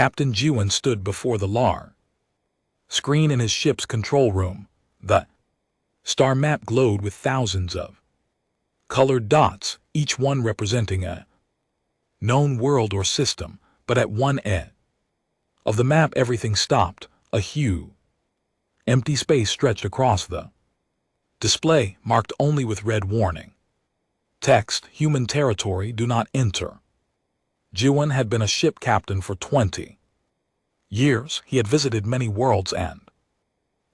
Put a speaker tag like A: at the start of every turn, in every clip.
A: Captain Jiwon stood before the LAR screen in his ship's control room. The star map glowed with thousands of colored dots, each one representing a known world or system, but at one edge of the map everything stopped. A huge, empty space stretched across the display, marked only with red warning text, "Human territory, do not enter." Jiwon had been a ship captain for 20 years. He had visited many worlds and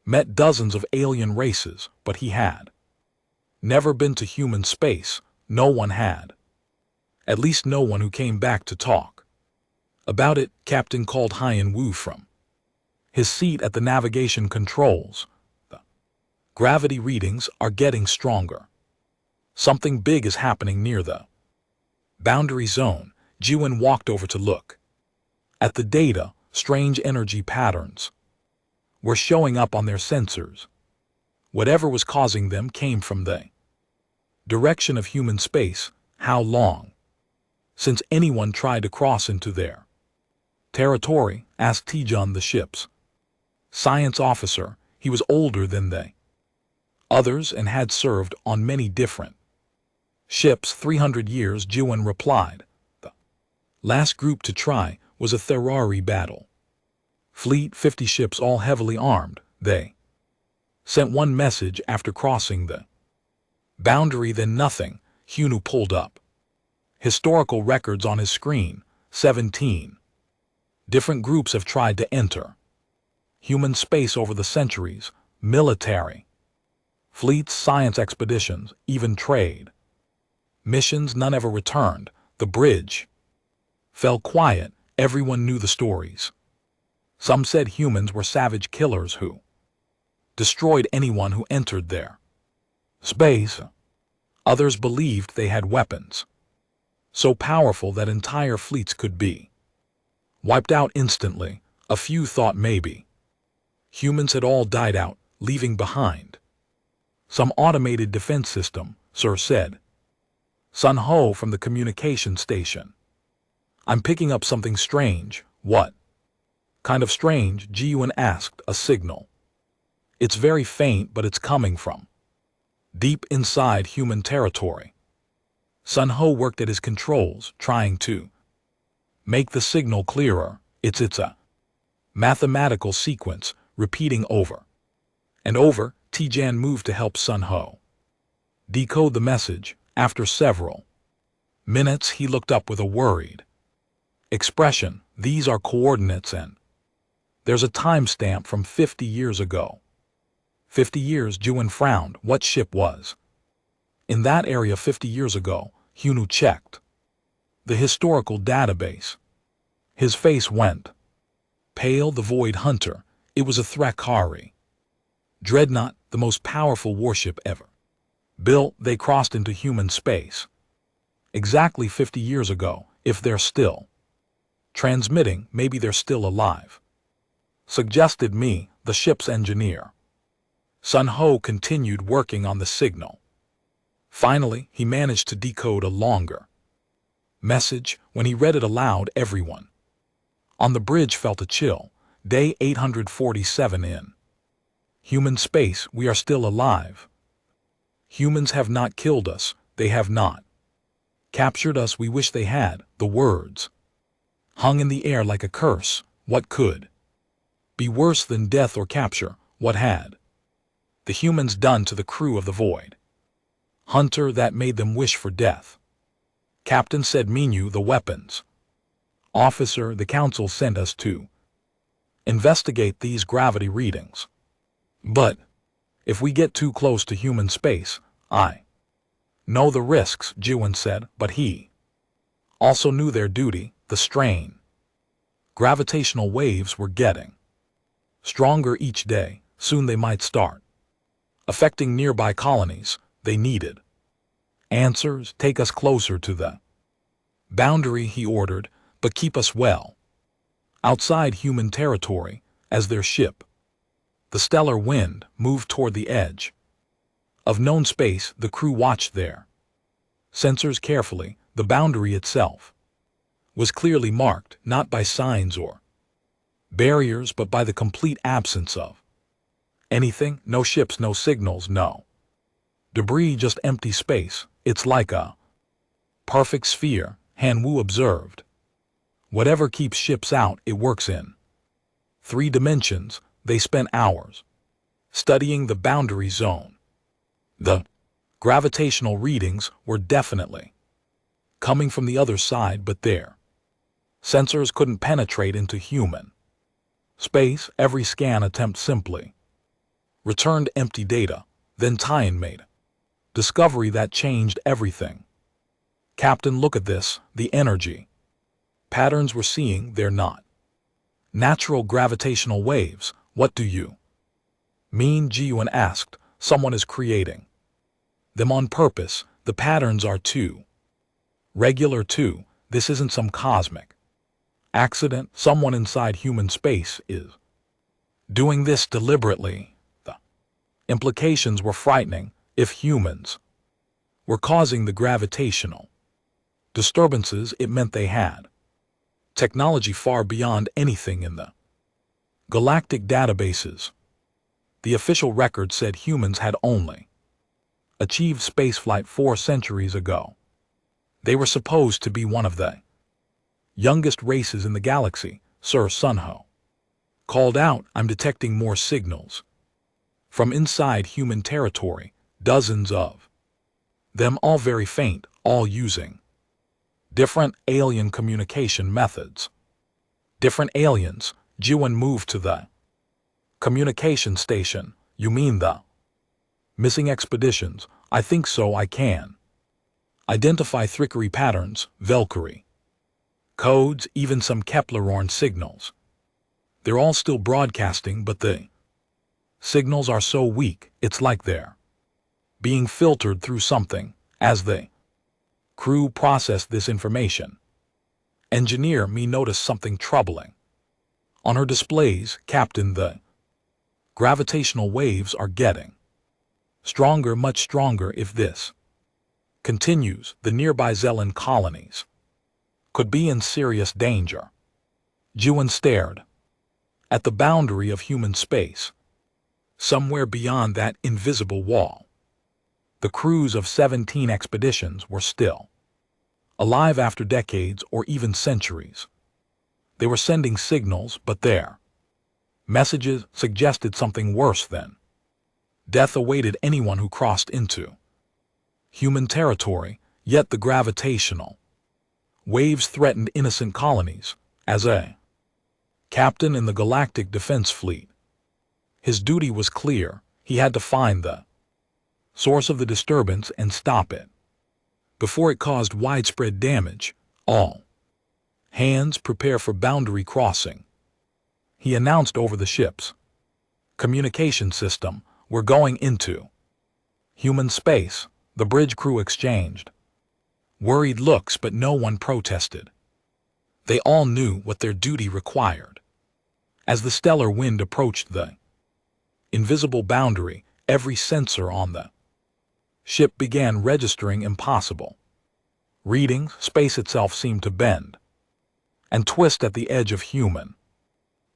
A: met dozens of alien races, but he had never been to human space. No one had. At least no one who came back to talk about it. Captain called Hyen Wu from his seat at the navigation controls. The gravity readings are getting stronger. Something big is happening near the boundary zone. Jiwon walked over to look at the data. Strange energy patterns were showing up on their sensors. Whatever was causing them came from the direction of human space. How long since anyone tried to cross into their territory? Asked Tijon, the ship's science officer. He was older than the others and had served on many different ships. 300 years, Jiwon replied. The last group to try was a Ferrari battle fleet, 50 ships, all heavily armed. They sent one message after crossing the boundary, then nothing. Hunu pulled up historical records on his screen. 17 different groups have tried to enter human space over the centuries. Military fleets, science expeditions, even trade missions. None ever returned. The bridge fell quiet. Everyone knew the stories. Some said humans were savage killers who destroyed anyone who entered their space. Others believed they had weapons so powerful that entire fleets could be wiped out instantly. A few thought maybe humans had all died out, leaving behind some automated defense system, Sir said Sun Ho from the communication station. I'm picking up something strange. What kind of strange? Jiwon asked. A signal. It's very faint, but it's coming from deep inside human territory. Sun Ho worked at his controls, trying to make the signal clearer. It's a mathematical sequence, repeating over and over. Tijan moved to help Sun Ho decode the message. After several minutes, he looked up with a worried expression. These are coordinates and there's a timestamp from 50 years ago. 50 years, Jiwon frowned. What ship was in that area 50 years ago? Hunu checked the historical database. His face went pale. The Void Hunter. It was a Thrakari dreadnought, the most powerful warship ever built. They crossed into human space exactly 50 years ago. If they're still transmitting, maybe they're still alive, suggested me, the ship's engineer. Sun Ho continued working on the signal. Finally, he managed to decode a longer message. When he read it aloud, everyone on the bridge felt a chill. Day 847 in human space. We are still alive. Humans have not killed us. They have not captured us. We wish they had. The words hung in the air like a curse. What could be worse than death or capture? What had the humans done to the crew of the Void Hunter that made them wish for death? Captain said Minyu, the weapons officer. The council sent us to investigate these gravity readings. But if we get too close to human space, I know the risks, Jiwon said, but he also knew their duty. The strain. Gravitational waves were getting stronger each day. Soon they might start affecting nearby colonies. They needed answers. Take us closer to the boundary, he ordered, but keep us well outside human territory. As their ship, the Stellar Wind, moved toward the edge of known space, the crew watched their sensors carefully. The boundary itself was clearly marked, not by signs or barriers, but by the complete absence of anything. No ships, no signals, no debris, just empty space. It's like a perfect sphere, Han Wu observed. Whatever keeps ships out, it works in 3 dimensions. They spent hours studying the boundary zone. The gravitational readings were definitely coming from the other side, but their sensors couldn't penetrate into human space. Every scan attempt simply returned empty data. Then Tyan made discovery that changed everything. Captain, look at this. The energy patterns we're seeing, they're not natural gravitational waves. What do you mean? Ji-Yuan asked. Someone is creating them on purpose. The patterns are too regular too. This isn't some cosmic accident. Someone inside human space is doing this deliberately. The implications were frightening. If humans were causing the gravitational disturbances, it meant they had technology far beyond anything in the galactic databases. The official record said humans had only achieved spaceflight 4 centuries ago. They were supposed to be one of the youngest races in the galaxy. Sir Sunho called out, I'm detecting more signals from inside human territory. Dozens of them, all very faint, all using different alien communication methods. Different aliens. Ji-Yuan moved to the communication station. You mean the missing expeditions? I think so. I can identify trickery patterns, Valkyrie codes, even some Kepler-Orn signals. They're all still broadcasting, but the signals are so weak, it's like they're being filtered through something. As the crew processed this information, Engineer Me noticed something troubling. On her displays, Captain, the gravitational waves are getting stronger, much stronger. If this continues, the nearby Zelen colonies could be in serious danger. Ji-Yuan stared at the boundary of human space. Somewhere beyond that invisible wall, the crews of 17 expeditions were still alive after decades or even centuries. They were sending signals, but their messages suggested something worse than death awaited anyone who crossed into human territory. Yet the gravitational waves threatened innocent colonies. As a captain in the Galactic Defense Fleet, his duty was clear. He had to find the source of the disturbance and stop it before it caused widespread damage. All hands prepare for boundary crossing, he announced over the ship's communication system. We're going into human space. The bridge crew exchanged worried looks, but no one protested. They all knew what their duty required. As the stellar wind approached the invisible boundary, every sensor on the ship began registering impossible readings. Space itself seemed to bend and twist at the edge of human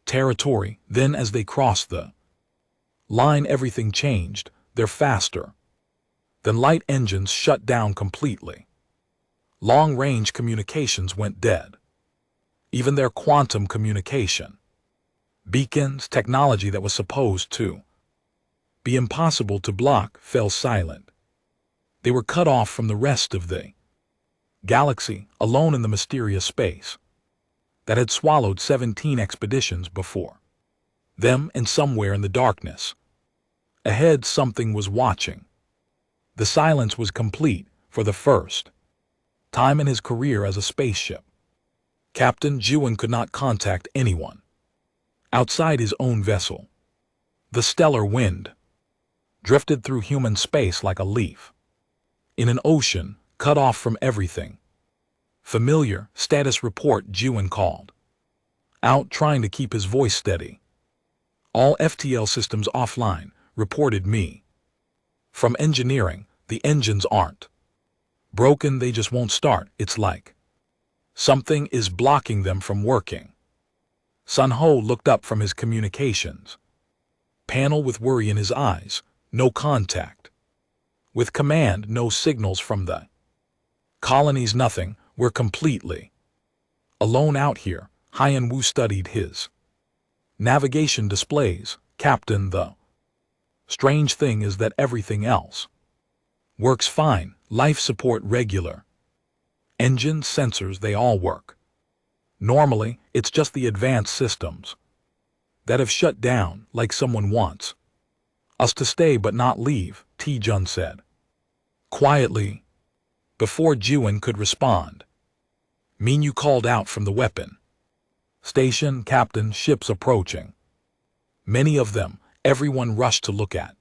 A: territory. Then as they crossed the line, everything changed. Their faster than light engines shut down completely. Long-range communications went dead. Even their quantum communication beacons, technology that was supposed to be impossible to block, fell silent. They were cut off from the rest of the galaxy, alone in the mysterious space that had swallowed 17 expeditions before them. And somewhere in the darkness ahead, something was watching. The silence was complete. For the first time in his career as a spaceship captain, Ji-Yuan could not contact anyone outside his own vessel. The stellar wind drifted through human space like a leaf in an ocean, cut off from everything familiar. Status report, Ji-Yuan called out, trying to keep his voice steady. All FTL systems offline, reported me. From engineering, the engines aren't broken, they just won't start. It's like something is blocking them from working. Sun Ho looked up from his communications panel with worry in his eyes. No contact. With command, no signals from the colonies, nothing. We're completely alone out here. Hyan Wu studied his navigation displays. Captain, the strange thing is that everything else works fine. Life support regular. Engines, sensors, they all work. Normally, it's just the advanced systems that have shut down, like someone wants us to stay but not leave, T-Jun said quietly. Before Jiwon could respond, Minyu called out from the weapon station, Captain, ships approaching. Many of them. Everyone rushed to look at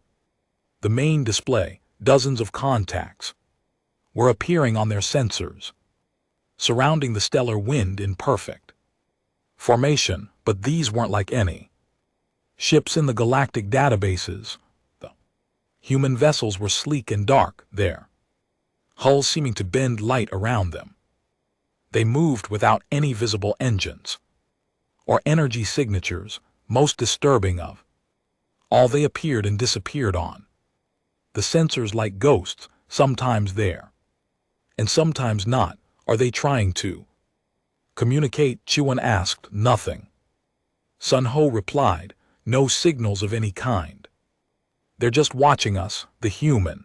A: the main display. Dozens of contacts were appearing on their sensors, surrounding the stellar wind in perfect formation, but these weren't like any ships in the galactic databases. The human vessels were sleek and dark, their hulls seeming to bend light around them. They moved without any visible engines or energy signatures. Most disturbing of all, they appeared and disappeared on the sensors like ghosts, sometimes there and sometimes not. Are they trying to communicate? Jiwon asked. Nothing. Sun Ho replied. No signals of any kind. They're just watching us. The human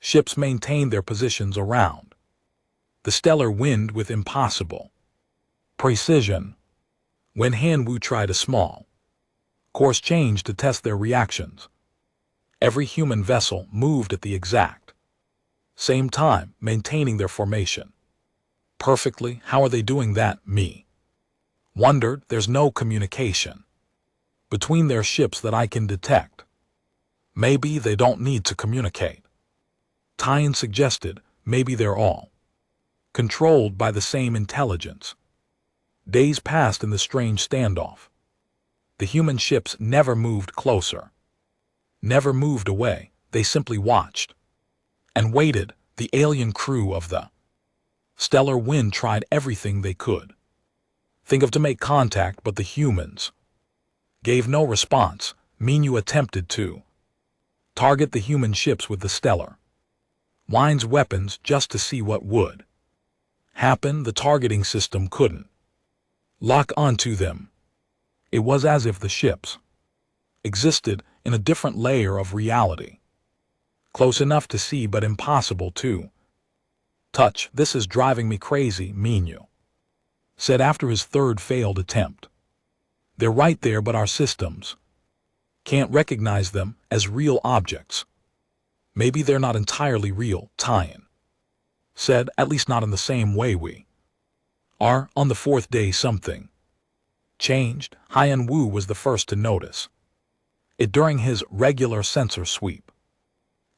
A: ships maintained their positions around the stellar wind with impossible precision. When Han Wu tried a small course change to test their reactions, every human vessel moved at the exact same time, maintaining their formation perfectly. How are they doing that? Me wondered. There's no communication between their ships that I can detect. Maybe they don't need to communicate. Tyan suggested. Maybe they're all controlled by the same intelligence. Days passed in the strange standoff. The human ships never moved closer, never moved away. They simply watched and waited. The alien crew of the stellar wind tried everything they could think of to make contact, but the humans gave no response. Minyu attempted to target the human ships with the stellar wind's weapons just to see what would happen. The targeting system couldn't lock onto them. It was as if the ships existed in a different layer of reality, close enough to see but impossible to touch. This is driving me crazy, Minyu said after his third failed attempt. They're right there, but our systems can't recognize them as real objects. Maybe they're not entirely real, Tyan said, at least not in the same way we are. On the fourth day something changed. Hyan Wu was the first to notice it during his regular sensor sweep.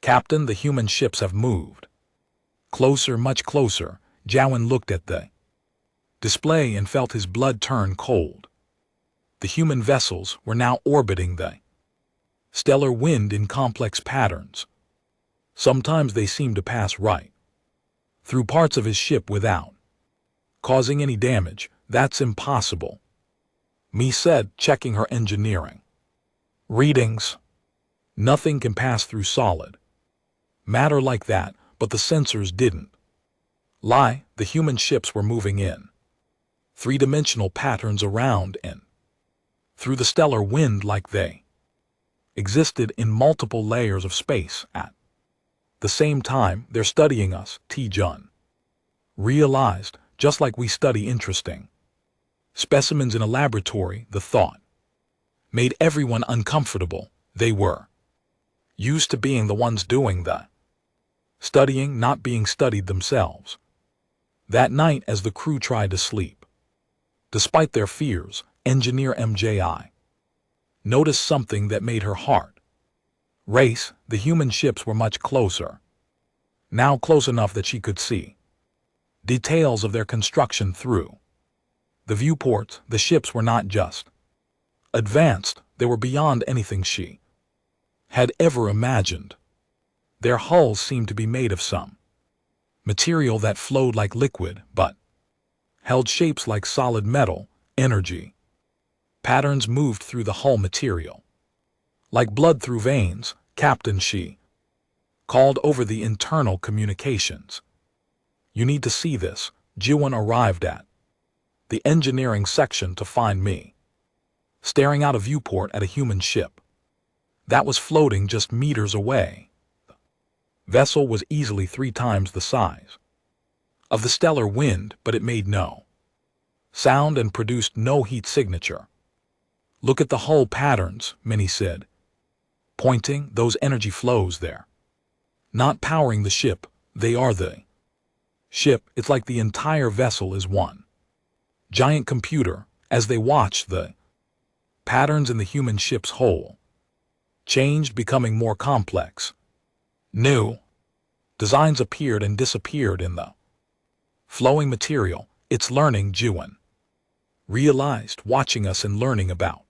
A: Captain, the human ships have moved closer, much closer. Jiwon looked at the display and felt his blood turn cold. The human vessels were now orbiting the stellar wind in complex patterns. Sometimes they seemed to pass right through parts of his ship without causing any damage. That's impossible, Mi said, checking her engineering readings. Nothing can pass through solid matter like that, but the sensors didn't lie. The human ships were moving in three-dimensional patterns around and through the stellar wind like they existed in multiple layers of space at the same time. They're studying us, T-Jun realized, just like we study interesting specimens in a laboratory. The thought made everyone uncomfortable. They were used to being the ones doing the studying, not being studied themselves. That night, as the crew tried to sleep, despite their fears, Engineer MJI noticed something that made her heart race. The human ships were much closer, now close enough that she could see details of their construction through the viewports. The ships were not just advanced, they were beyond anything she had ever imagined. Their hulls seemed to be made of some material that flowed like liquid, but held shapes like solid metal. Energy Patterns moved through the hull material. Like blood through veins, Captain Shi called over the internal communications. You need to see this. Jiwon arrived at the engineering section to find me, staring out a viewport at a human ship that was floating just meters away. The vessel was easily 3 times the size of the stellar wind, but it made no sound and produced no heat signature. Look at the hull patterns, Minnie said, pointing. Those energy flows there. Not powering the ship, they are the ship. It's like the entire vessel is one giant computer. As they watched, the patterns in the human ship's hull changed, becoming more complex. New designs appeared and disappeared in the flowing material. It's learning, Jiwon realized, watching us and learning about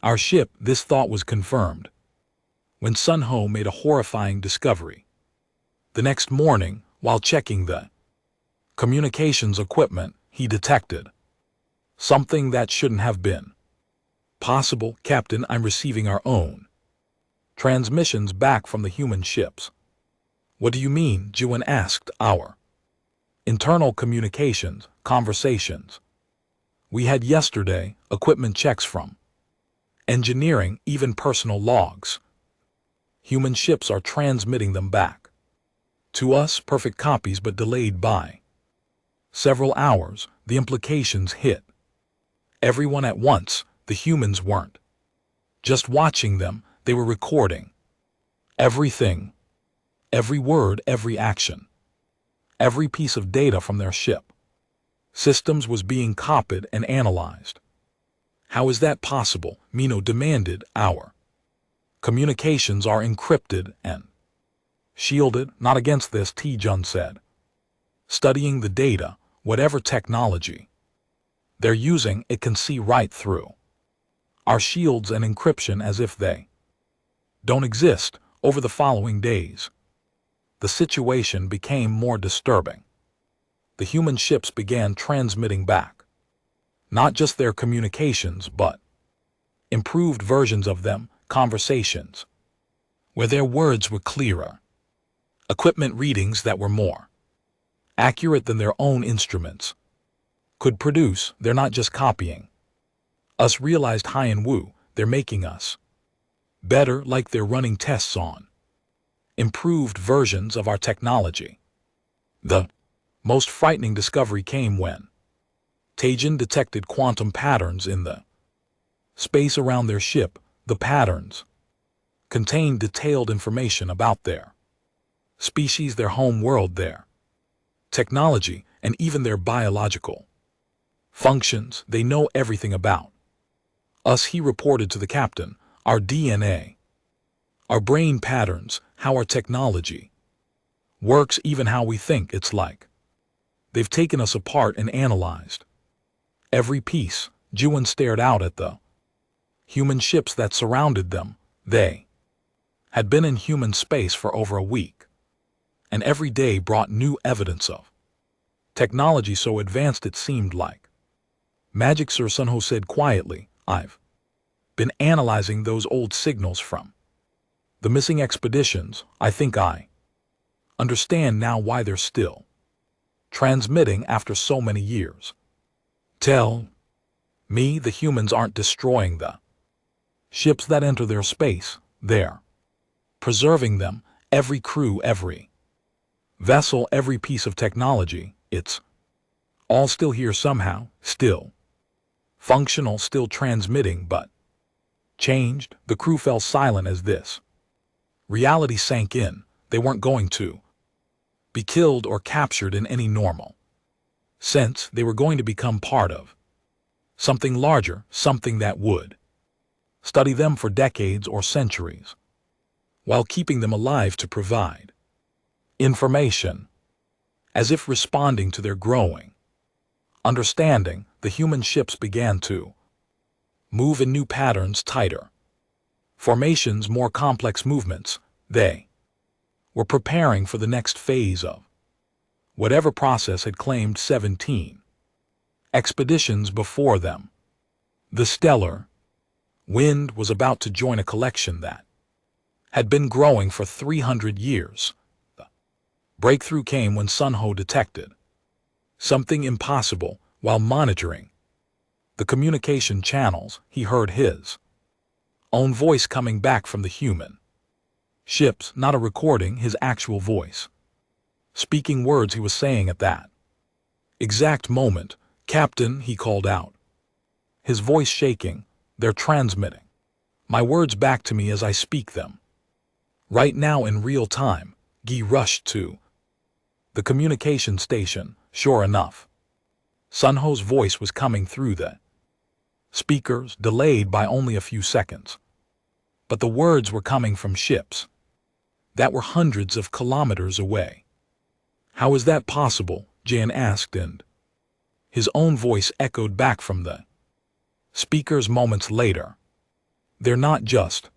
A: our ship. This thought was confirmed when Sun Ho made a horrifying discovery. The next morning, while checking the communications equipment, he detected something that shouldn't have been possible. Captain, I'm receiving our own transmissions back from the human ships. What do you mean? Jiwon asked. Our internal communications, conversations we had yesterday, equipment checks from engineering, even personal logs. Human ships are transmitting them back to us, perfect copies but delayed by several hours. The implications hit everyone at once. The humans weren't just watching them, they were recording everything, every word, every action, every piece of data from their ship systems was being copied and analyzed. How is that possible? Mino demanded. Our communications are encrypted and shielded. Not against this, Taejun said. Studying the data, whatever technology they're using, it can see right through our shields and encryption as if they don't exist. Over the following days, the situation became more disturbing. The human ships began transmitting back not just their communications, but improved versions of them, conversations where their words were clearer, equipment readings that were more accurate than their own instruments could produce. They're not just copying us, realized Hyen Wu, they're making us better, like they're running tests on improved versions of our technology. The most frightening discovery came when Taejun detected quantum patterns in the space around their ship. The patterns contained detailed information about their species, their home world, their technology, and even their biological functions. They know everything about us, he reported to the captain. Our DNA, our brain patterns, how our technology works, even how we think. It's like they've taken us apart and analyzed every piece. Jiwon stared out at the human ships that surrounded them. They had been in human space for over a week, and every day brought new evidence of technology so advanced it seemed like magic. Sir Sun Ho said quietly, I've been analyzing those old signals from the missing expeditions. I think I understand now why they're still transmitting after so many years. Tell me the humans aren't destroying the ships that enter their space. They're preserving them, every crew, every vessel, every piece of technology. It's all still here somehow, still functional, still transmitting, but changed. The crew fell silent as this reality sank in. They weren't going to be killed or captured in any normal sense. They were going to become part of something larger, something that would study them for decades or centuries, while keeping them alive to provide information. As if responding to their growing understanding, the human ships began to move in new patterns, tighter formations, more complex movements. They were preparing for the next phase of whatever process had claimed 17 expeditions before them. The stellar wind was about to join a collection that had been growing for 300 years. The breakthrough came when Sun Ho detected something impossible while monitoring the communication channels. He heard his own voice coming back from the human ships, not a recording, his actual voice, speaking words he was saying at that exact moment. "Captain," he called out, his voice shaking, "they're transmitting my words back to me as I speak them. Right now in real time." Guy rushed to the communication station. Sure enough, Sun Ho's voice was coming through the speakers, delayed by only a few seconds. But the words were coming from ships that were hundreds of kilometers away. "How is that possible?" Jan asked, and his own voice echoed back from the speakers moments later. "They're not just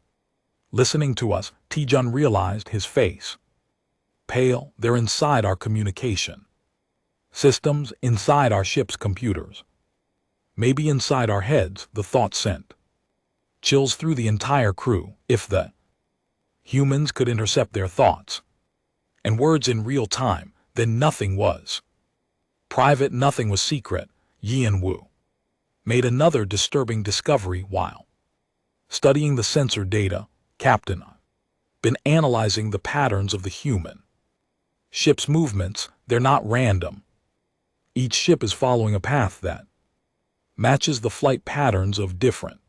A: listening to us." Taejun realized, his face pale. "They're inside our communication systems, inside our ship's computers. Maybe inside our heads." The thought sent chills through the entire crew. If the humans could intercept their thoughts and words in real time, then nothing was private, nothing was secret. Yin Wu made another disturbing discovery while studying the sensor data. "Captain, I've been analyzing the patterns of the human ship's movements. They're not random. Each ship is following a path that matches the flight patterns of different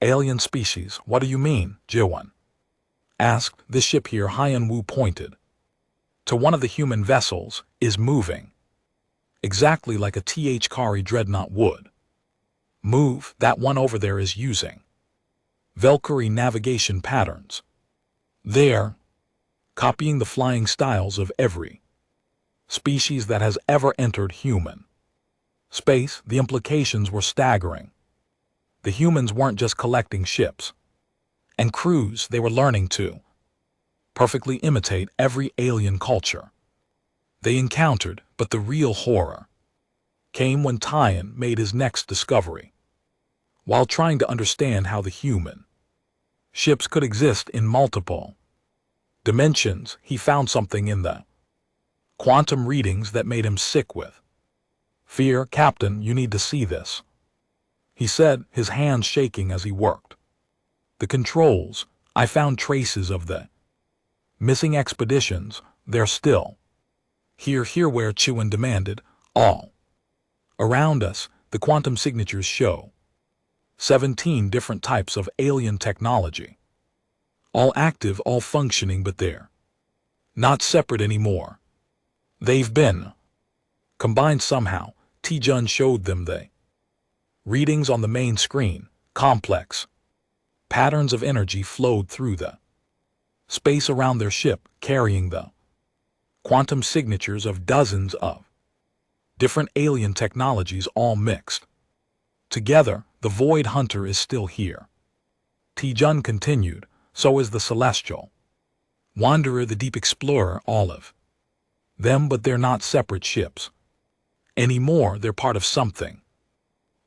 A: alien species." "What do you mean?" Jiwon asked. "This ship here," Hyun Woo pointed to one of the human vessels, "is moving exactly like a Kari dreadnought would move. That one over there is using Valkyrie navigation patterns. They're copying the flying styles of every species that has ever entered human space." The implications were staggering. The humans weren't just collecting ships and crews, they were learning to perfectly imitate every alien culture they encountered. But the real horror came when Tyan made his next discovery. While trying to understand how the human ships could exist in multiple dimensions, he found something in the quantum readings that made him sick with fear. "Captain, you need to see this," he said, his hands shaking as he worked the controls. "I found traces of the missing expeditions. They're still here where Chuan demanded. All around us, the quantum signatures show 17 different types of alien technology. All active, all functioning, but they're not separate anymore. They've been combined somehow." Taejun showed them the readings on the main screen. Complex patterns of energy flowed through the space around their ship, carrying the quantum signatures of dozens of different alien technologies, all mixed together. "The Void Hunter is still here," Taejun continued. "So is the Celestial Wanderer, the Deep Explorer, all of them, but they're not separate ships anymore. They're part of something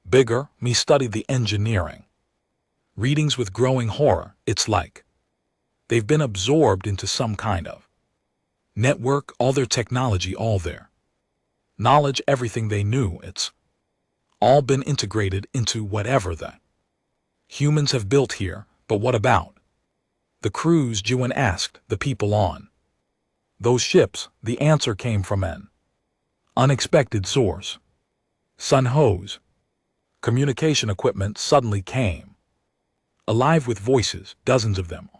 A: bigger." Me studied the engineering readings with growing horror. It's like they've been absorbed into some kind of network. All their technology, all their knowledge, everything they knew, it's all been integrated into whatever the humans have built here. "But what about the crews?" Jiwon asked. "The people on those ships?" The answer came from an unexpected source. Sun Ho's communication equipment suddenly came alive with voices, dozens of them,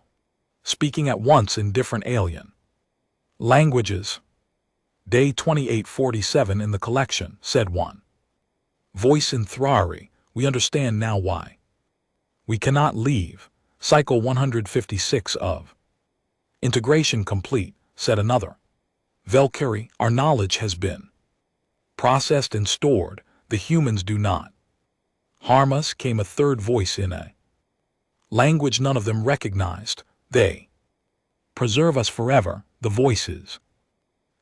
A: speaking at once in different alien languages. "Day 2847 in the collection," said one voice in Thrari. "We understand now why we cannot leave. Cycle 156 of integration complete," said another Valkyrie. "Our knowledge has been processed and stored. The humans do not harm us," came a third voice in a language none of them recognized. "They preserve us forever." The voices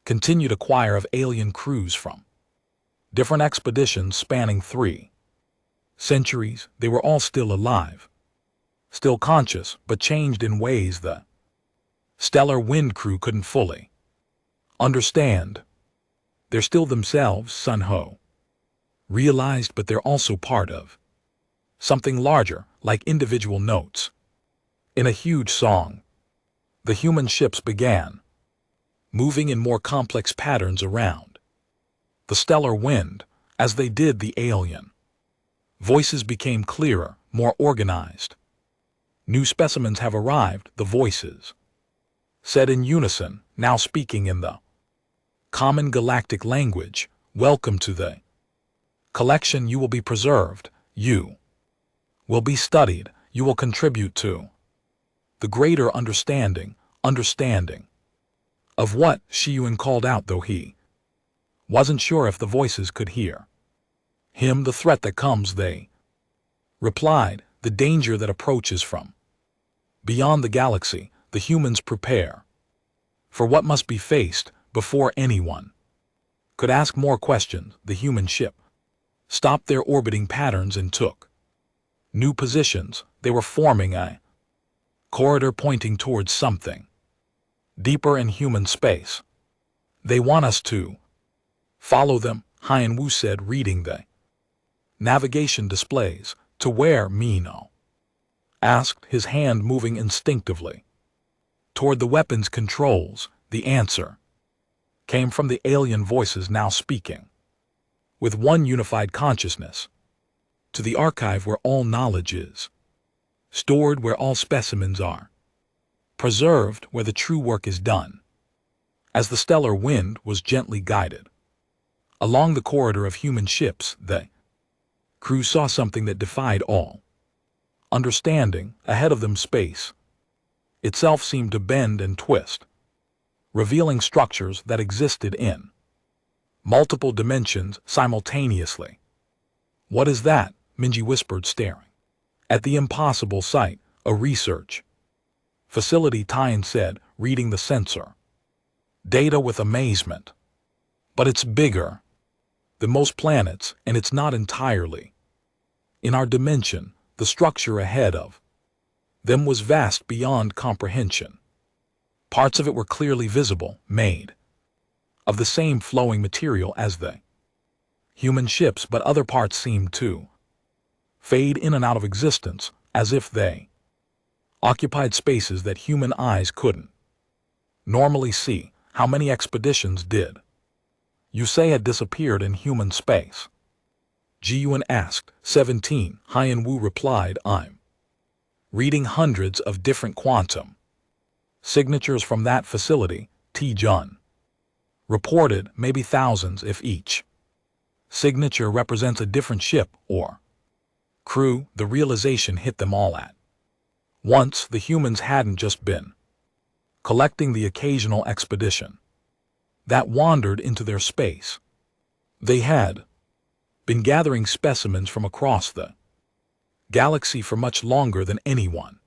A: continued a choir of alien crews from different expeditions spanning 3 Centuries, they were all still alive, still conscious, but changed in ways the stellar wind crew couldn't fully understand. They're still themselves, Sun Ho realized, but they're also part of something larger, like individual notes in a huge song. The human ships began moving in more complex patterns around the stellar wind. As they did, the alien voices became clearer, more organized. New specimens have arrived, the voices said in unison, now speaking in the common galactic language. Welcome to the collection. You will be preserved. You will be studied. You will contribute to the greater understanding of what Shiyuan called out, though he wasn't sure if the voices could hear him. The threat that comes, they replied, the danger that approaches from beyond the galaxy. The humans prepare for what must be faced. Before anyone could ask more questions, the human ship stopped their orbiting patterns and took new positions. They were forming a corridor pointing towards something deeper in human space. They want us to follow them, Hien Wu said, reading the navigation displays. To where? Mino asked, his hand moving instinctively toward the weapons controls. The answer came from the alien voices, now speaking with one unified consciousness. To the archive where all knowledge is stored, where all specimens are preserved, where the true work is done. As the stellar wind was gently guided along the corridor of human ships, the crew saw something that defied all understanding. Ahead of them, space itself seemed to bend and twist, revealing structures that existed in multiple dimensions simultaneously. What is that? Minji whispered, staring at the impossible sight. A research facility, Tien said, reading the sensor data with amazement. But it's bigger than most planets, and it's not entirely in our dimension. The structure ahead of them was vast beyond comprehension. Parts of it were clearly visible, made of the same flowing material as the human ships, but other parts seemed to fade in and out of existence, as if they occupied spaces that human eyes couldn't normally see. How many expeditions did you say had disappeared in human space? Ji-Yuan asked. 17, Hien Wu replied. I'm reading hundreds of different quantum signatures from that facility, Ti-Jun reported. Maybe thousands if each signature represents a different ship or crew. The realization hit them all at once. The humans hadn't just been collecting the occasional expedition that wandered into their space. They had been gathering specimens from across the galaxy for much longer than anyone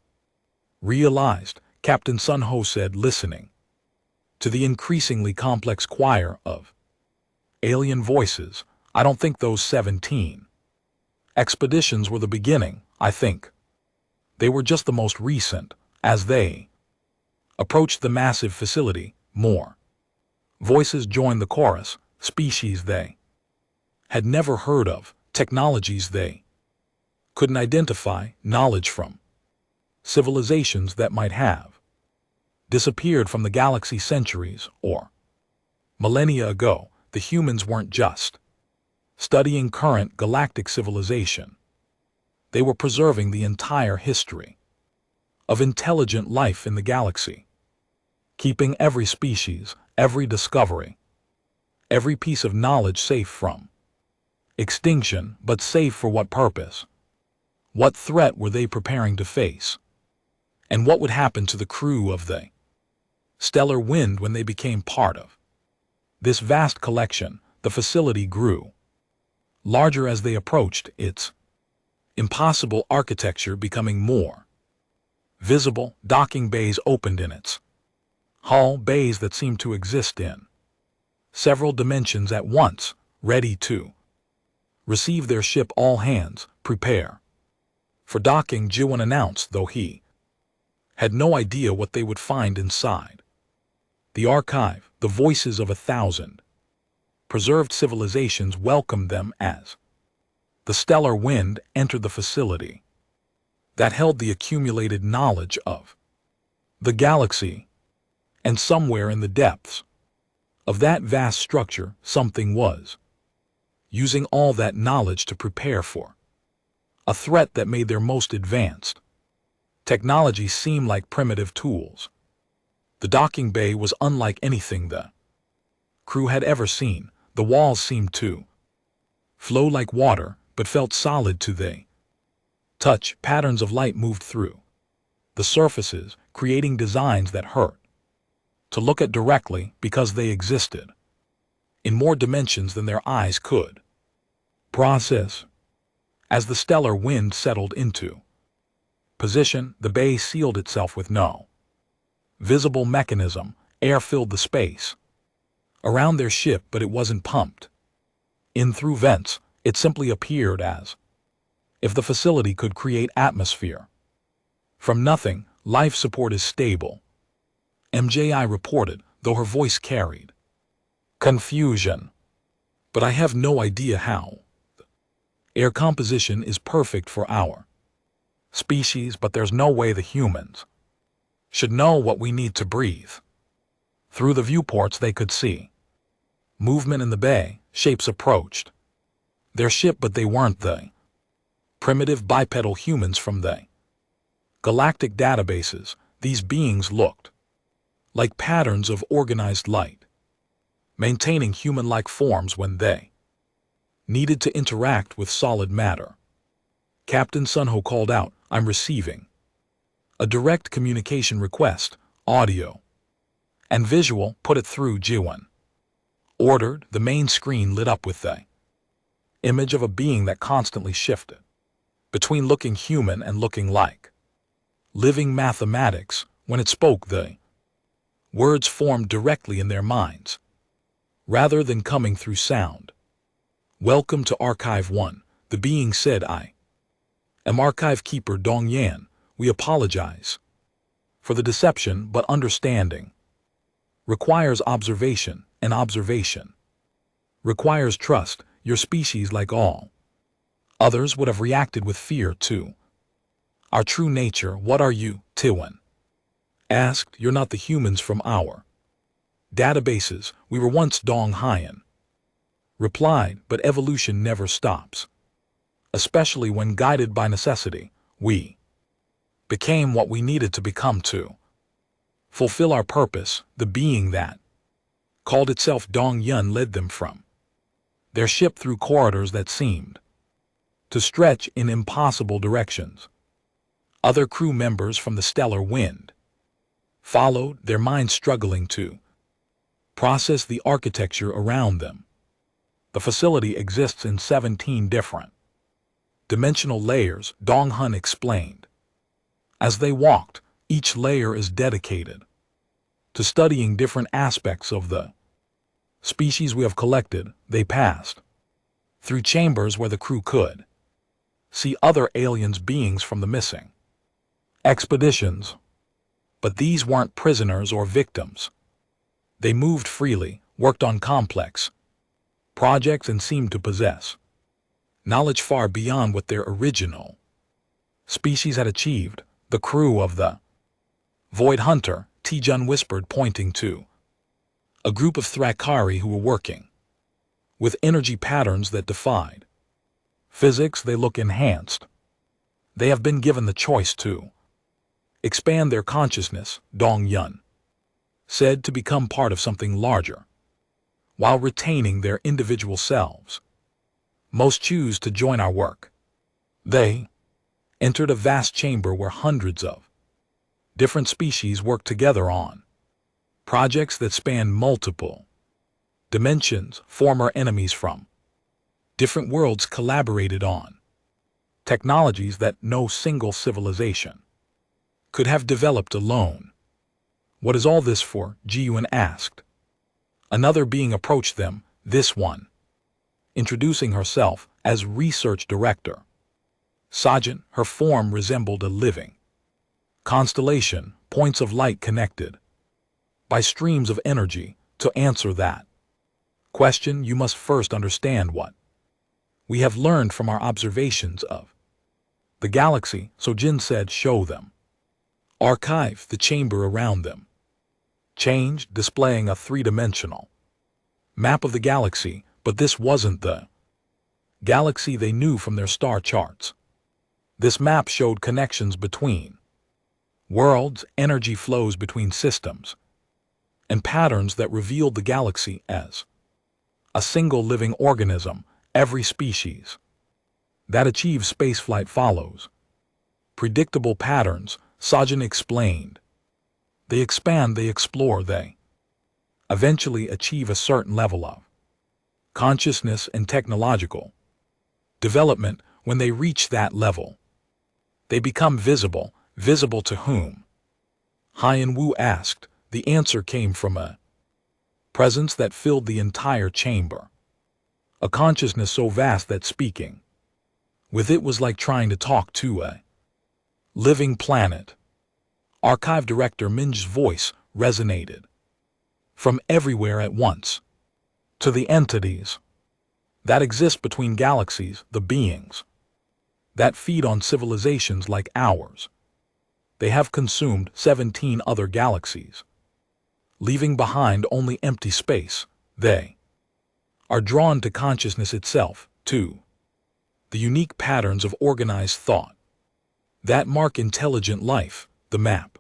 A: realized, Captain Sun Ho said, listening to the increasingly complex choir of alien voices. I don't think those 17 expeditions were the beginning. I think they were just the most recent. As they approached the massive facility, more voices joined the chorus. Species they had never heard of, technologies they couldn't identify, knowledge from civilizations that might have disappeared from the galaxy centuries or millennia ago. The humans weren't just studying current galactic civilization. They were preserving the entire history of intelligent life in the galaxy, keeping every species, every discovery, every piece of knowledge safe from extinction. But safe for what purpose? What threat were they preparing to face? And what would happen to the crew of the stellar wind when they became part of this vast collection? The facility grew larger as they approached, its impossible architecture becoming more visible. Docking bays opened in its hull, bays that seemed to exist in several dimensions at once, ready to receive their ship. All hands, Prepare for docking, Jiwon announced, though he had no idea what they would find inside. The archive, the voices of 1,000 preserved civilizations, welcomed them as the stellar wind entered the facility that held the accumulated knowledge of the galaxy. And somewhere in the depths of that vast structure, something was using all that knowledge to prepare for a threat that made their most advanced technology seem like primitive tools. The docking bay was unlike anything the crew had ever seen. The walls seemed to flow like water, but felt solid to the touch. Patterns of light moved through the surfaces, creating designs that hurt to look at directly because they existed in more dimensions than their eyes could process. As the stellar wind settled into position, the bay sealed itself with no visible mechanism. Air filled the space around their ship, but it wasn't pumped in through vents. It simply appeared as if the facility could create atmosphere from nothing. Life support is stable, MJI reported, though her voice carried confusion. But I have no idea how. Air composition is perfect for our species, but there's no way the humans should know what we need to breathe. Through the viewports they could see movement in the bay. Shapes approached their ship, but they weren't the primitive bipedal humans from the galactic databases. These beings looked like patterns of organized light, maintaining human-like forms when they needed to interact with solid matter. Captain Sunho called out, "I'm receiving a direct communication request, audio and visual." "Put it through," Jiwon ordered. The main screen lit up with the image of a being that constantly shifted between looking human and looking like living mathematics. When it spoke, the words formed directly in their minds, rather than coming through sound. "Welcome to Archive 1, the being said. "I am Archive Keeper Dong Yan. We apologize for the deception, but understanding requires observation, and observation requires trust. Your species, like all others, would have reacted with fear to our true nature." "What are you?" Tiwon asked. "You're not the humans from our databases. We were once," Dong Hyan replied, "but evolution never stops. Especially when guided by necessity. We became what we needed to become to fulfill our purpose." The being that called itself Dong Yun led them from their ship through corridors that seemed to stretch in impossible directions. Other crew members from the stellar wind followed, their minds struggling to process the architecture around them. The facility exists in 17 different dimensional layers, Dong Hun explained. As they walked, each layer is dedicated to studying different aspects of the species we have collected. They passed through chambers where the crew could see other aliens, beings from the missing expeditions. But these weren't prisoners or victims. They moved freely, worked on complex projects, and seemed to possess knowledge far beyond what their original species had achieved. "The crew of the Void Hunter," Tijun whispered, pointing to a group of Thrakari who were working with energy patterns that defied physics. "They look enhanced. They have been given the choice to expand their consciousness," Dong Yun said, "to become part of something larger, while retaining their individual selves. Most choose to join our work." They entered a vast chamber where hundreds of different species worked together on projects that spanned multiple dimensions. Former enemies from different worlds collaborated on technologies that no single civilization could have developed alone. "What is all this for?" Ji-Yun asked. Another being approached them, this one introducing herself as research director. Sajin, her form resembled a living constellation, points of light connected by streams of energy. To answer that question, you must first understand what we have learned from our observations of the galaxy. So Jin said, show them. Archive the chamber around them. Changed, displaying a three-dimensional map of the galaxy, but this wasn't the galaxy they knew from their star charts. This map showed connections between worlds, energy flows between systems, and patterns that revealed the galaxy as a single living organism. Every species that achieves spaceflight follows predictable patterns, Sajin explained. They expand, they explore, they eventually achieve a certain level of consciousness and technological development. When they reach that level, they become visible. Visible to whom? Haiyan Wu asked. The answer came from a presence that filled the entire chamber. A consciousness so vast that speaking with it was like trying to talk to a living planet. Archive Director Minj's voice resonated from everywhere at once. To the entities that exist between galaxies, the beings that feed on civilizations like ours. They have consumed 17 other galaxies, leaving behind only empty space. They are drawn to consciousness itself, too. The unique patterns of organized thought that mark intelligent life. The map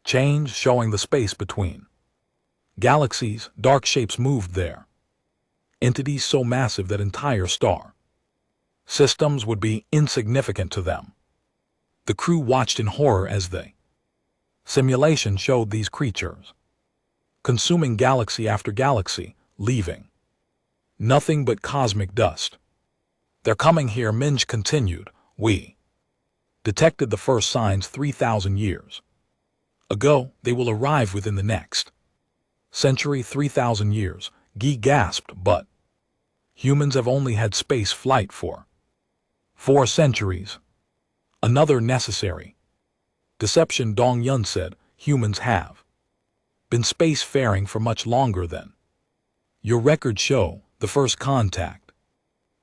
A: changed, showing the space between galaxies. Dark shapes moved there. Entities so massive that entire star systems would be insignificant to them. The crew watched in horror as the simulation showed these creatures consuming galaxy after galaxy, leaving nothing but cosmic dust. They're coming here, Minj continued. We detected the first signs 3,000 years ago. They will arrive within the next century. 3,000 years, Guy gasped, but humans have only had space flight for 4 centuries. Another necessary deception, Dong Yun said. Humans have been spacefaring for much longer than your records show. The first contact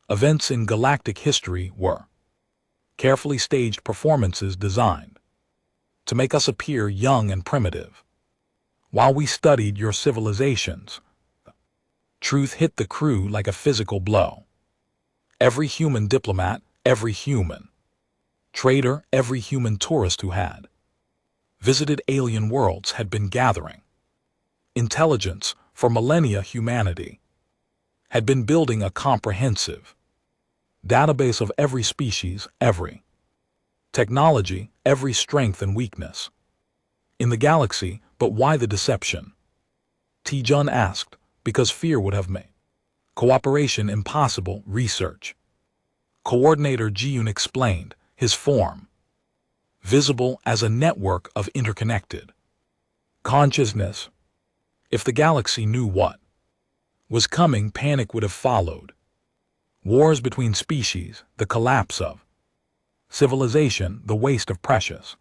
A: events in galactic history were carefully staged performances designed to make us appear young and primitive. While we studied your civilizations, truth hit the crew like a physical blow. Every human diplomat, every human trader, every human tourist who had visited alien worlds had been gathering intelligence. For millennia, humanity had been building a comprehensive database of every species, every technology, every strength and weakness in the galaxy. But why the deception? Tijun asked. Because fear would have made cooperation impossible. Research coordinator Jiyun explained, his form visible as a network of interconnected consciousness. If the galaxy knew what was coming, panic would have followed. Wars between species, the collapse of civilization, the waste of precious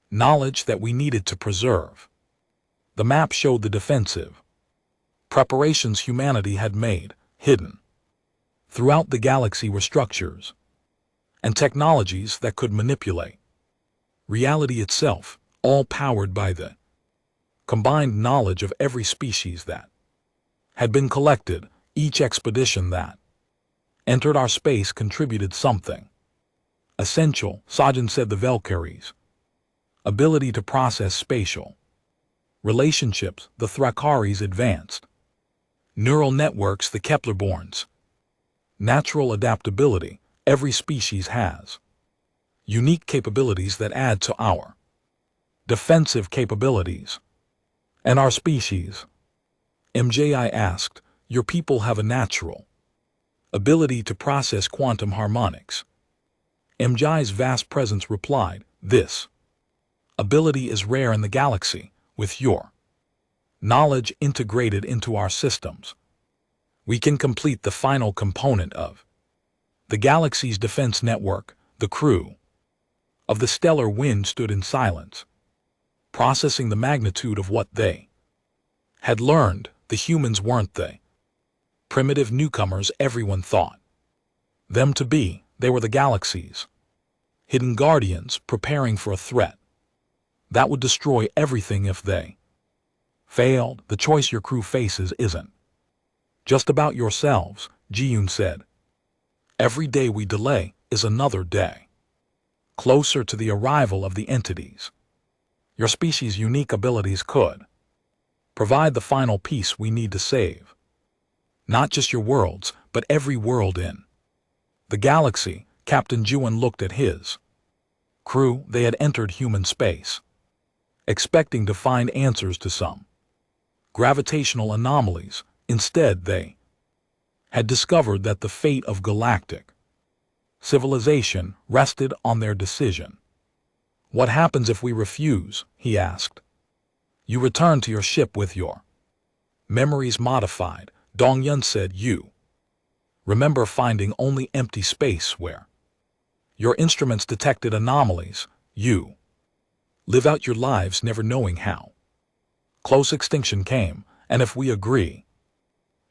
A: knowledge that we needed to preserve. The map showed the defensive preparations humanity had made. Hidden throughout the galaxy were structures and technologies that could manipulate reality itself, all powered by the combined knowledge of every species that had been collected. Each expedition that entered our space contributed something essential. Sajin said the Valkyries' ability to process spatial relationships, the Thrakkaris' advanced neural networks, the Kepler-borns' natural adaptability. Every species has unique capabilities that add to our defensive capabilities. And our species? MJI asked. Your people have a natural ability to process quantum harmonics. MJI's vast presence replied, this ability is rare in the galaxy. With your knowledge integrated into our systems, we can complete the final component of the galaxy's defense network. The crew of the stellar wind stood in silence, processing the magnitude of what they had learned. The humans weren't the primitive newcomers everyone thought them to be. They were the galaxy's hidden guardians, preparing for a threat that would destroy everything if they failed. The choice your crew faces isn't just about yourselves, Ji-yoon said. Every day we delay is another day closer to the arrival of the entities. Your species' unique abilities could provide the final piece we need to save not just your worlds, but every world in the galaxy. Captain Ji-yoon looked at his crew. They had entered human space, expecting to find answers to some gravitational anomalies. Instead, they had discovered that the fate of galactic civilization rested on their decision. What happens if we refuse? He asked. You return to your ship with your memories modified, Dong-yun said. You remember finding only empty space where your instruments detected anomalies. You live out your lives never knowing how close extinction came, and if we agree,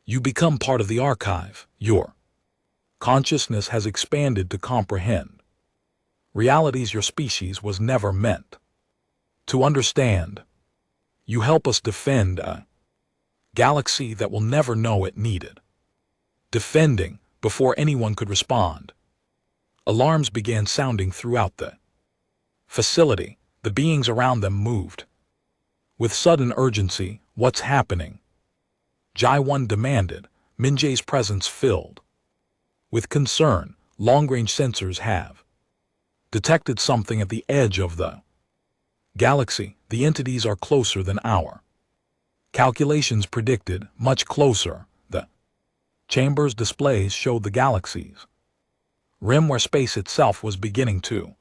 A: you become part of the archive. Your consciousness has expanded to comprehend realities your species was never meant to understand. You help us defend a galaxy that will never know it needed defending. Before anyone could respond, alarms began sounding throughout the facility. The beings around them moved with sudden urgency. What's happening? Ji-won demanded. Min-jae's presence filled with concern. Long-range sensors have detected something at the edge of the galaxy. The entities are closer than our calculations predicted, much closer. The chamber's displays showed the galaxy's rim where space itself was beginning to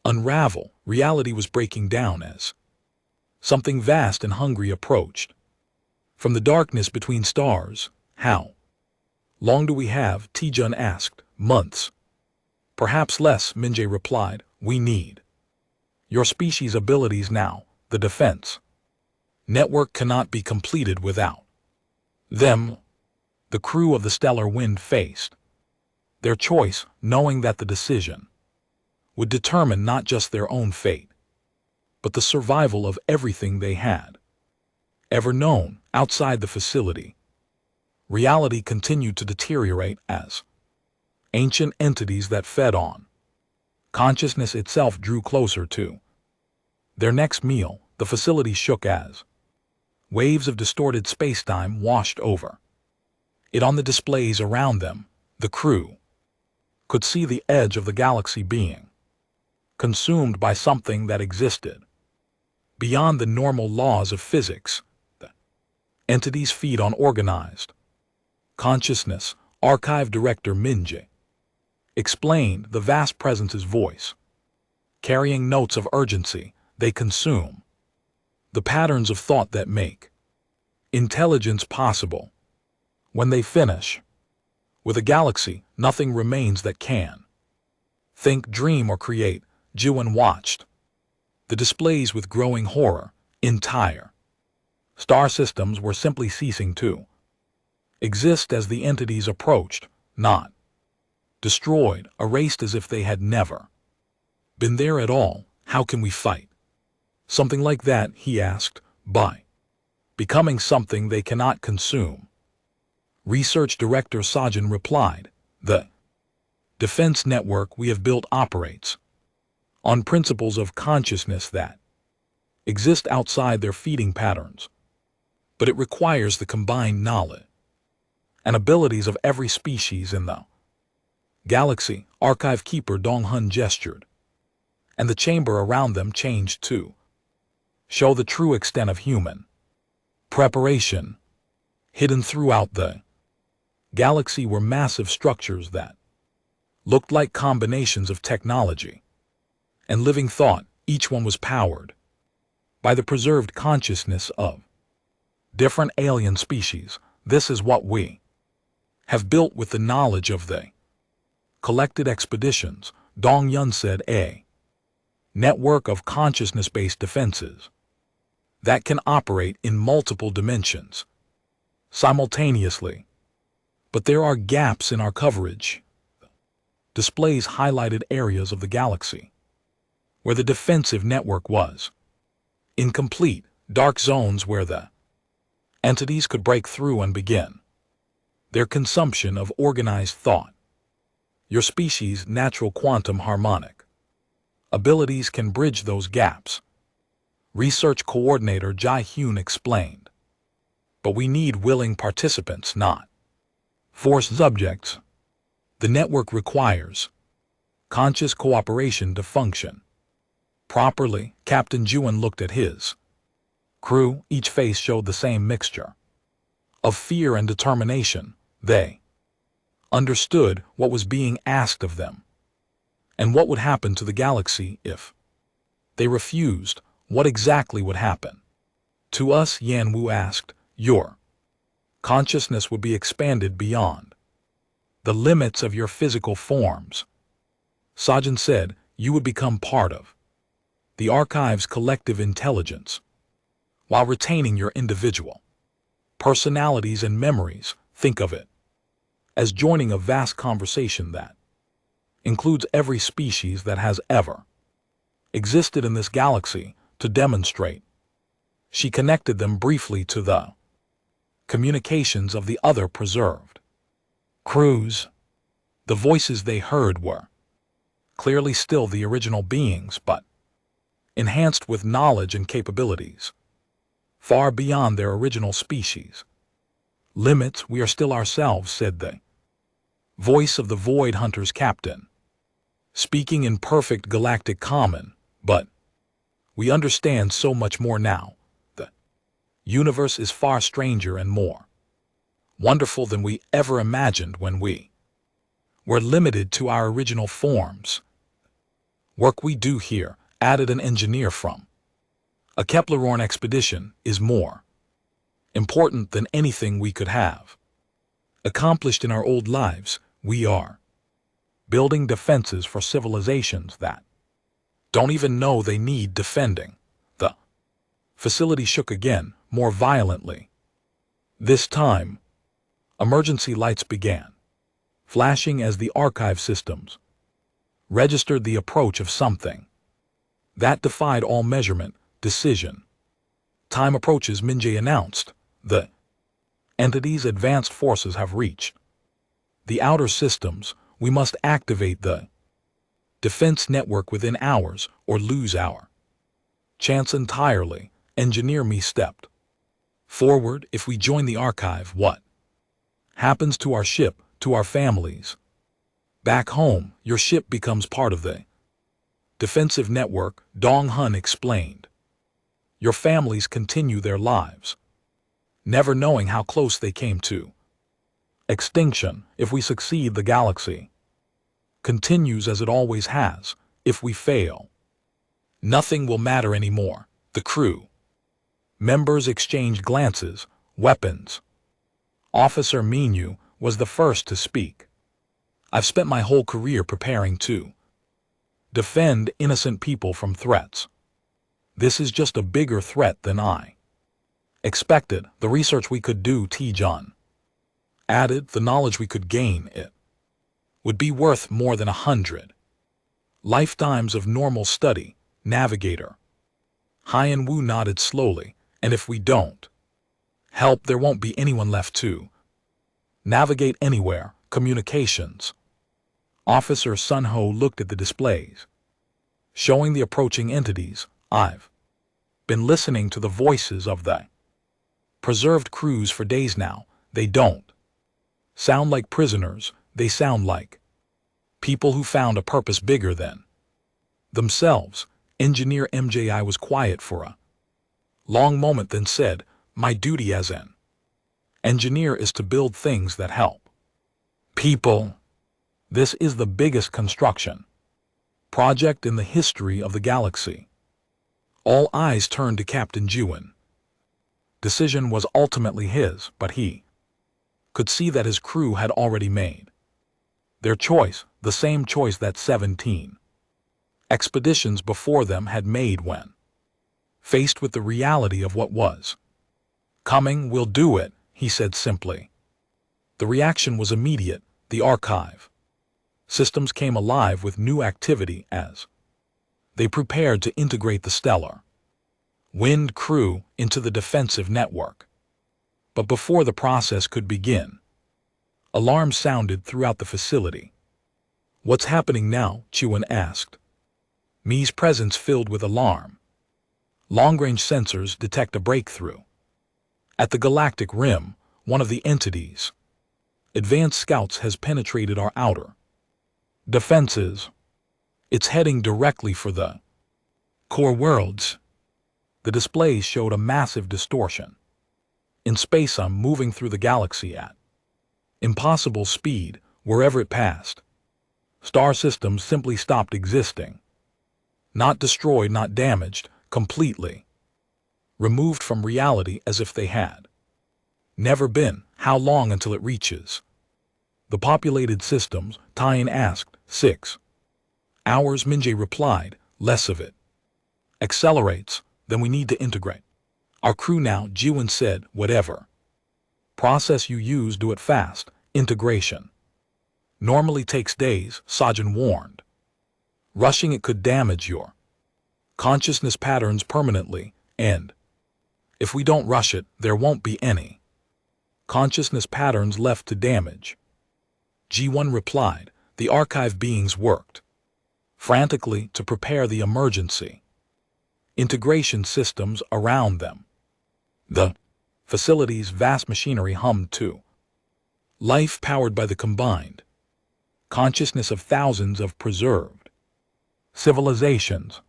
A: unravel. Reality was breaking down as something vast and hungry approached from the darkness between stars. How long do we have? Tae-jun asked. Months. Perhaps less, Min-jae replied. We need your species' abilities now. The defense network cannot be completed without them. The crew of the stellar wind faced their choice, knowing that the decision would determine not just their own fate, but the survival of everything they had ever known. Outside the facility, reality continued to deteriorate as ancient entities that fed on consciousness itself drew closer to their next meal. The facility shook as waves of distorted spacetime washed over it. On the displays around them, the crew could see the edge of the galaxy being consumed by something that existed beyond the normal laws of physics. The entities feed on organized consciousness, Archive Director Min-jae explained, the vast presence's voice carrying notes of urgency. They consume the patterns of thought that make intelligence possible. When they finish with a galaxy, nothing remains that can think, dream, or create. Ji-won watched the displays with growing horror. Entire star systems were simply ceasing to exist as the entities approached, not destroyed, erased as if they had never been there at all. How can we fight something like that? He asked. By becoming something they cannot consume, Research Director Sajin replied. The defense network we have built operates on principles of consciousness that exist outside their feeding patterns, but it requires the combined knowledge and abilities of every species in the galaxy. Archive Keeper Dong-hun gestured, and the chamber around them changed to show the true extent of human preparation. Hidden throughout the galaxy were massive structures that looked like combinations of technology and living thought. Each one was powered by the preserved consciousness of different alien species. This is what we have built with the knowledge of the collected expeditions. Dong Yun said, a network of consciousness-based defenses that can operate in multiple dimensions simultaneously. But there are gaps in our coverage. Displays highlighted areas of the galaxy where the defensive network was incomplete, dark zones where the entities could break through and begin their consumption of organized thought. Your species' natural quantum harmonic abilities can bridge those gaps, Research Coordinator Jai Hyun explained. But we need willing participants, not forced subjects. The network requires conscious cooperation to function properly. Captain Juan looked at his crew. Each face showed the same mixture of fear and determination. They understood what was being asked of them and what would happen to the galaxy if they refused. What exactly would happen to us? Yan Wu asked. Your consciousness would be expanded beyond the limits of your physical forms. Sajin said, you would become part of the archive's collective intelligence while retaining your individual personalities and memories. Think of it as joining a vast conversation that includes every species that has ever existed in this galaxy. To demonstrate, she connected them briefly to the communications of the other preserved crews. The voices they heard were clearly still the original beings, but enhanced with knowledge and capabilities far beyond their original species limits. We are still ourselves, said the voice of the Void Hunter's captain, speaking in perfect galactic common, but we understand so much more now. The universe is far stranger and more wonderful than we ever imagined when we were limited to our original forms. Work we do here, added an engineer from a Keplerorn expedition, is more important than anything we could have accomplished in our old lives. We are building defenses for civilizations that don't even know they need defending. The facility shook again, more violently. This time, emergency lights began flashing as the archive systems registered the approach of something that defied all measurement. Decision time approaches, Minjay announced. The entity's advanced forces have reached the outer systems. We must activate the defense network within hours or lose our chance entirely. Engineer Me stepped forward. If we join the archive, what happens to our ship, to our families? Back home, your ship becomes part of the defensive network, Dong Hun explained. Your families continue their lives, never knowing how close they came to extinction. If we succeed, the galaxy continues as it always has. If we fail, nothing will matter anymore. The crew members exchanged glances. Weapons Officer Minyu was the first to speak. I've spent my whole career preparing to defend innocent people from threats. This is just a bigger threat than I expected. The research we could do, T-John added, the knowledge we could gain, it would be worth more than 100 lifetimes of normal study. Navigator Hyan Wu nodded slowly. And if we don't help, there won't be anyone left to navigate anywhere. Communications Officer Sun Ho looked at the displays showing the approaching entities. I've been listening to the voices of the preserved crews for days now. They don't sound like prisoners. They sound like people who found a purpose bigger than themselves. Engineer MJI was quiet for a long moment, then said, my duty as an engineer is to build things that help people. This is the biggest construction project in the history of the galaxy. All eyes turned to Captain Juan. Decision was ultimately his, but he could see that his crew had already made Their choice, the same choice that 17 expeditions before them had made when faced with the reality of what was coming. "We'll do it," he said simply. The reaction was immediate. The archive systems came alive with new activity as they prepared to integrate the stellar wind crew into the defensive network. But before the process could begin, alarms sounded throughout the facility. "What's happening now?" Chewan asked. Mi's presence filled with alarm. Long-range sensors detect a breakthrough. At the Galactic Rim, one of the entities' advanced scouts has penetrated our outer defenses. It's heading directly for the core worlds. The displays showed a massive distortion. In space, I'm moving through the galaxy at impossible speed. Wherever it passed, star systems simply stopped existing. Not destroyed, not damaged, completely removed from reality as if they had never been. "How long until it reaches the populated systems?" Tyan asked. 6 hours, Minjay replied. "Less of it accelerates, then we need to integrate our crew now," Jiwon said. "Whatever process you use, do it fast. Integration normally takes days," Sajin warned. "Rushing it could damage your consciousness patterns permanently, and if we don't rush it, there won't be any consciousness patterns left to damage." G1 replied. The archive beings worked frantically to prepare the emergency integration systems around them. The facility's vast machinery hummed too. Life powered by the combined consciousness of thousands of preserved civilizations.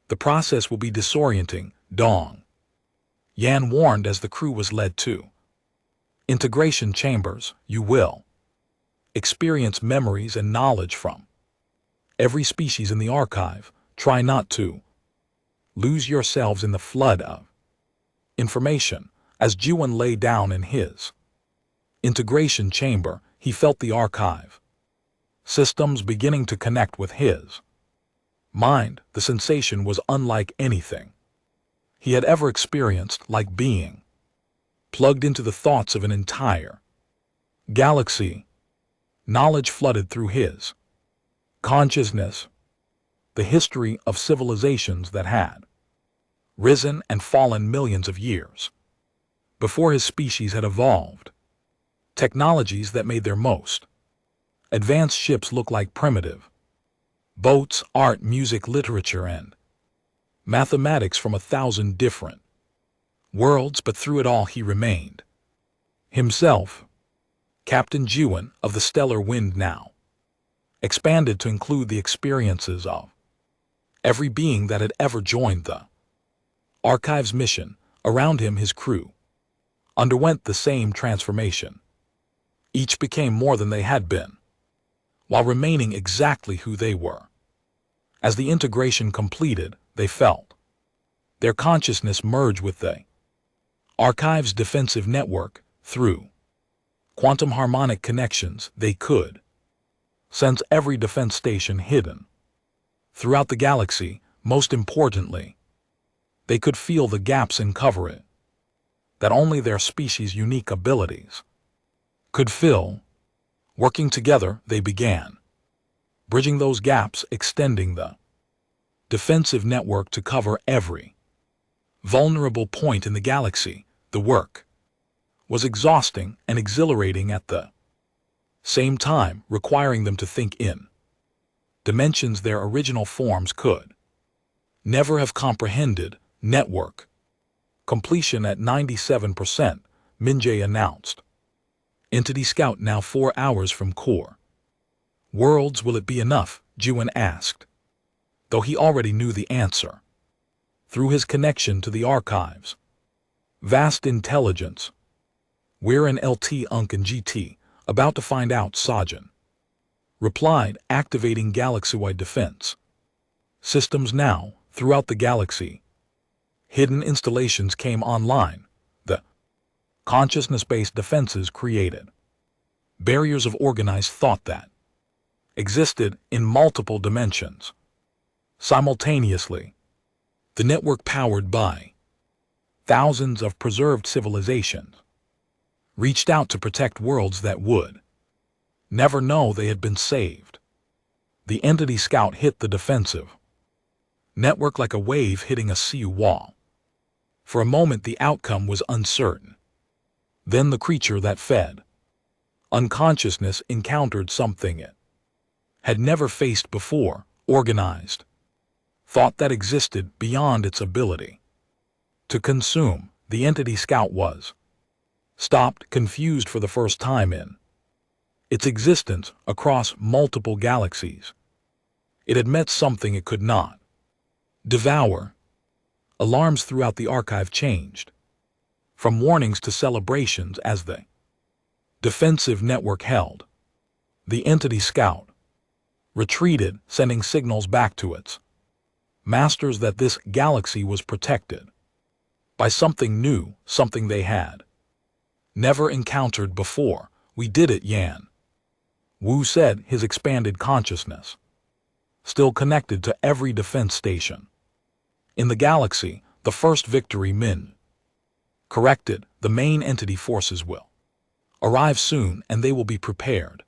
A: "The process will be disorienting," Dong Yan warned as the crew was led to integration chambers. "You will experience memories and knowledge from every species in the archive. Try not to lose yourselves in the flood of information." As Jiwon lay down in his integration chamber, he felt the archive systems beginning to connect with his mind. The sensation was unlike anything he had ever experienced, like being plugged into the thoughts of an entire galaxy. Knowledge flooded through his consciousness. The history of civilizations that had risen and fallen millions of years before his species had evolved. Technologies that made their most advanced ships look like primitive boats, art, music, literature, and mathematics from 1,000 different worlds. But through it all he remained himself. Captain Jiwon of the Stellar Wind now expanded to include the experiences of every being that had ever joined the archive's mission. Around him, his crew underwent the same transformation. Each became more than they had been, while remaining exactly who they were. As the integration completed, they felt their consciousness merge with the archive's defensive network. Through quantum harmonic connections, they could sense every defense station hidden throughout the galaxy. Most importantly, they could feel the gaps and cover it that only their species' unique abilities could fill. Working together, they began bridging those gaps, extending the defensive network to cover every vulnerable point in the galaxy. The work was exhausting and exhilarating at the same time, requiring them to think in dimensions their original forms could never have comprehended. Network completion at 97%, Minjay announced. Entity Scout now 4 hours from core worlds. "Will it be enough?" Jiwon asked, though he already knew the answer through his connection to the archives. Vast intelligence. "We're in LT Unk and GT, about to find out," Sajin replied, activating galaxy-wide defense systems now throughout the galaxy. Hidden installations came online. The consciousness-based defenses created barriers of organized thought that existed in multiple dimensions. Simultaneously, the network powered by thousands of preserved civilizations reached out to protect worlds that would never know they had been saved. The Entity Scout hit the defensive network like a wave hitting a sea wall. For a moment the outcome was uncertain. Then the creature that fed unconsciousness encountered something it had never faced before: organized thought that existed beyond its ability to consume. The Entity Scout was stopped, confused for the first time in its existence across multiple galaxies. It had met something it could not devour. Alarms throughout the archive changed from warnings to celebrations as the defensive network held. The Entity Scout retreated, sending signals back to its masters that this galaxy was protected by something new, something they had never encountered before. "We did it," Yan Wu said, his expanded consciousness still connected to every defense station in the galaxy. "The first victory." Min corrected. "The main entity forces will arrive soon, and they will be prepared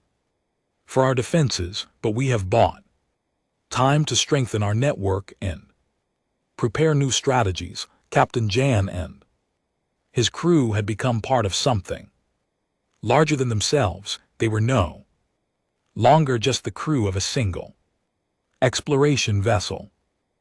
A: for our defenses, but we have bought time to strengthen our network and prepare new strategies." Captain Jan and his crew had become part of something larger than themselves. They were no longer just the crew of a single exploration vessel.